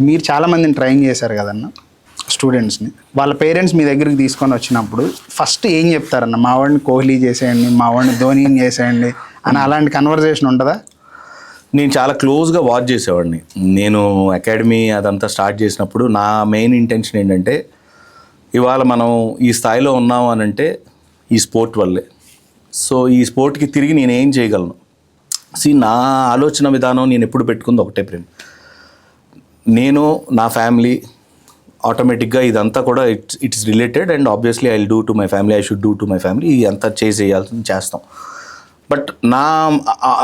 మీరు చాలామందిని ట్రైన్ చేశారు కదన్న స్టూడెంట్స్ని, వాళ్ళ పేరెంట్స్ మీ దగ్గరికి తీసుకొని వచ్చినప్పుడు ఫస్ట్ ఏం చెప్తారన్న? మా వాడిని కోహ్లీ చేసేయండి, మా వాడిని ధోనీని చేసేయండి అని అలాంటి కన్వర్జేషన్ ఉంటుందా? నేను చాలా క్లోజ్గా వాచ్ చేసేవాడిని. నేను అకాడమీ అదంతా స్టార్ట్ చేసినప్పుడు నా మెయిన్ ఇంటెన్షన్ ఏంటంటే, ఇవాళ మనం ఈ స్థాయిలో ఉన్నాము అని అంటే ఈ స్పోర్ట్ వల్లే. సో ఈ స్పోర్ట్కి తిరిగి నేను ఏం చేయగలను? నా ఆలోచన విధానం నేను ఎప్పుడు పెట్టుకుంది ఒకటే ప్రేమ్, నేను నా ఫ్యామిలీ ఆటోమేటిక్గా ఇదంతా కూడా it's related and obviously I will do to my family, I should do to my family. అంతా చేసేయాల్సింది చేస్తాం. బట్ నా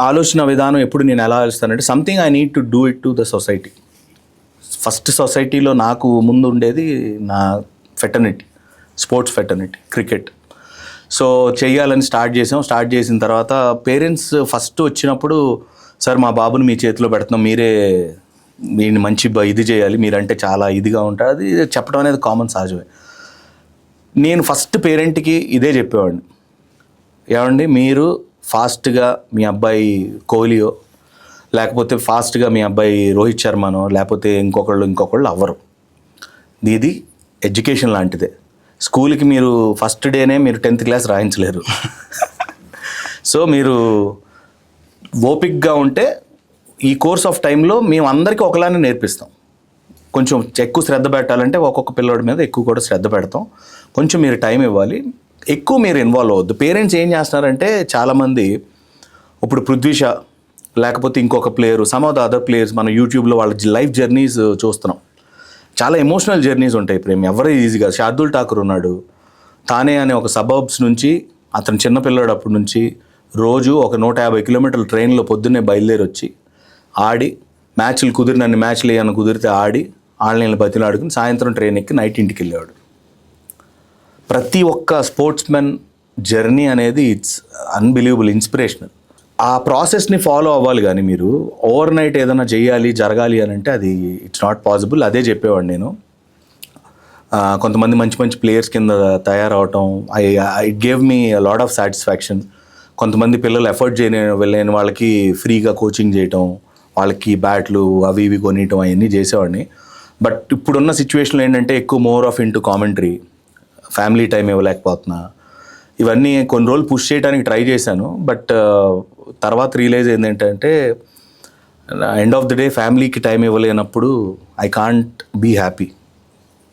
ఆలోచన విధానం ఎప్పుడు నేను ఎలా ఆలోచిస్తానంటే, something I need to do it to the society. First సొసైటీలో నాకు ముందు ఉండేది నా fraternity, sports fraternity, cricket. So చెయ్యాలని స్టార్ట్ చేసిన తర్వాత పేరెంట్స్ ఫస్ట్ వచ్చినప్పుడు, సార్ మా బాబుని మీ చేతిలో పెడుతున్నాం, మీరే వీడిని మంచి ఇది చేయాలి, మీరంటే చాలా ఇదిగా ఉంటారు, అది చెప్పడం అనేది కామన్, సహజమే. నేను ఫస్ట్ పేరెంట్కి ఇదే చెప్పేవాడిని, ఏమండి మీరు ఫాస్ట్గా మీ అబ్బాయి కోహ్లీయో లేకపోతే ఫాస్ట్గా మీ అబ్బాయి రోహిత్ శర్మనో లేకపోతే ఇంకొకళ్ళు అవ్వరు. ఇది ఎడ్యుకేషన్ లాంటిదే. స్కూల్కి మీరు ఫస్ట్ డేనే మీరు 10th క్లాస్ రాయించలేరు. సో మీరు ఓపిక్గా ఉంటే ఈ కోర్స్ ఆఫ్ టైంలో మేము అందరికీ ఒకలానే నేర్పిస్తాం. కొంచెం ఎక్కువ శ్రద్ధ పెట్టాలంటే ఒక్కొక్క పిల్లోడి మీద ఎక్కువ కూడా శ్రద్ధ పెడతాం. కొంచెం మీరు టైం ఇవ్వాలి, ఎక్కువ మీరు ఇన్వాల్వ్ అవ్వద్దు. పేరెంట్స్ ఏం చేస్తున్నారంటే, చాలామంది ఇప్పుడు పృథ్వీ షా లేకపోతే ఇంకొక player, some of the other players, మన యూట్యూబ్లో వాళ్ళ లైఫ్ జర్నీస్ చూస్తున్నాం. చాలా ఎమోషనల్ జర్నీస్ ఉంటాయి ప్రేమ్, ఎవరూ ఈజీగా. శార్దుల్ ఠాకూర్ ఉన్నాడు, తానే అనే ఒక సబర్బ్స్ నుంచి, అతను చిన్నపిల్లాడు అప్పటి నుంచి రోజు ఒక 150 కిలోమీటర్ల ట్రైన్లో పొద్దున్నే బయలుదేరి వచ్చి ఆడి, మ్యాచ్లు కుదిరినన్ని మ్యాచ్లు ఏమైనా కుదిరితే ఆడి, ఆన్లైన్లో బతిలాడుకుని సాయంత్రం ట్రైన్ ఎక్కి నైట్ ఇంటికి వెళ్ళేవాడు. ప్రతి ఒక్క స్పోర్ట్స్ మెన్ జర్నీ అనేది ఇట్స్ అన్బిలీవబుల్, ఇన్స్పిరేషనల్. ఆ ప్రాసెస్ని ఫాలో అవ్వాలి, కానీ మీరు ఓవర్ నైట్ ఏదైనా చేయాలి, జరగాలి అని అంటే అది ఇట్స్ నాట్ పాసిబుల్. అదే చెప్పేవాడు నేను. కొంతమంది మంచి మంచి ప్లేయర్స్ కింద తయారవటం, it gave me lot of satisfaction. కొంతమంది పిల్లలు ఎఫర్ట్ వెళ్ళని వాళ్ళకి ఫ్రీగా కోచింగ్ చేయటం, వాళ్ళకి బ్యాట్లు అవి ఇవి కొనియటం, అవన్నీ చేసేవాడిని. బట్ ఇప్పుడున్న సిచ్యువేషన్లో ఏంటంటే ఎక్కువ more of into commentary, family time ఇవ్వలేకపోతున్నా. ఇవన్నీ కొన్ని రోజులు పుష్ చేయడానికి ట్రై చేశాను. బట్ తర్వాత రియలైజ్ ఏంటంటే, ఎండ్ ఆఫ్ ది డే ఫ్యామిలీకి టైం ఇవ్వలేనప్పుడు I can't be happy.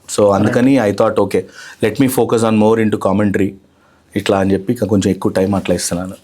So అందుకని I thought okay, let me focus on more into commentary ఇట్లా అని చెప్పి కొంచెం ఎక్కువ టైం అట్లా ఇస్తున్నాను.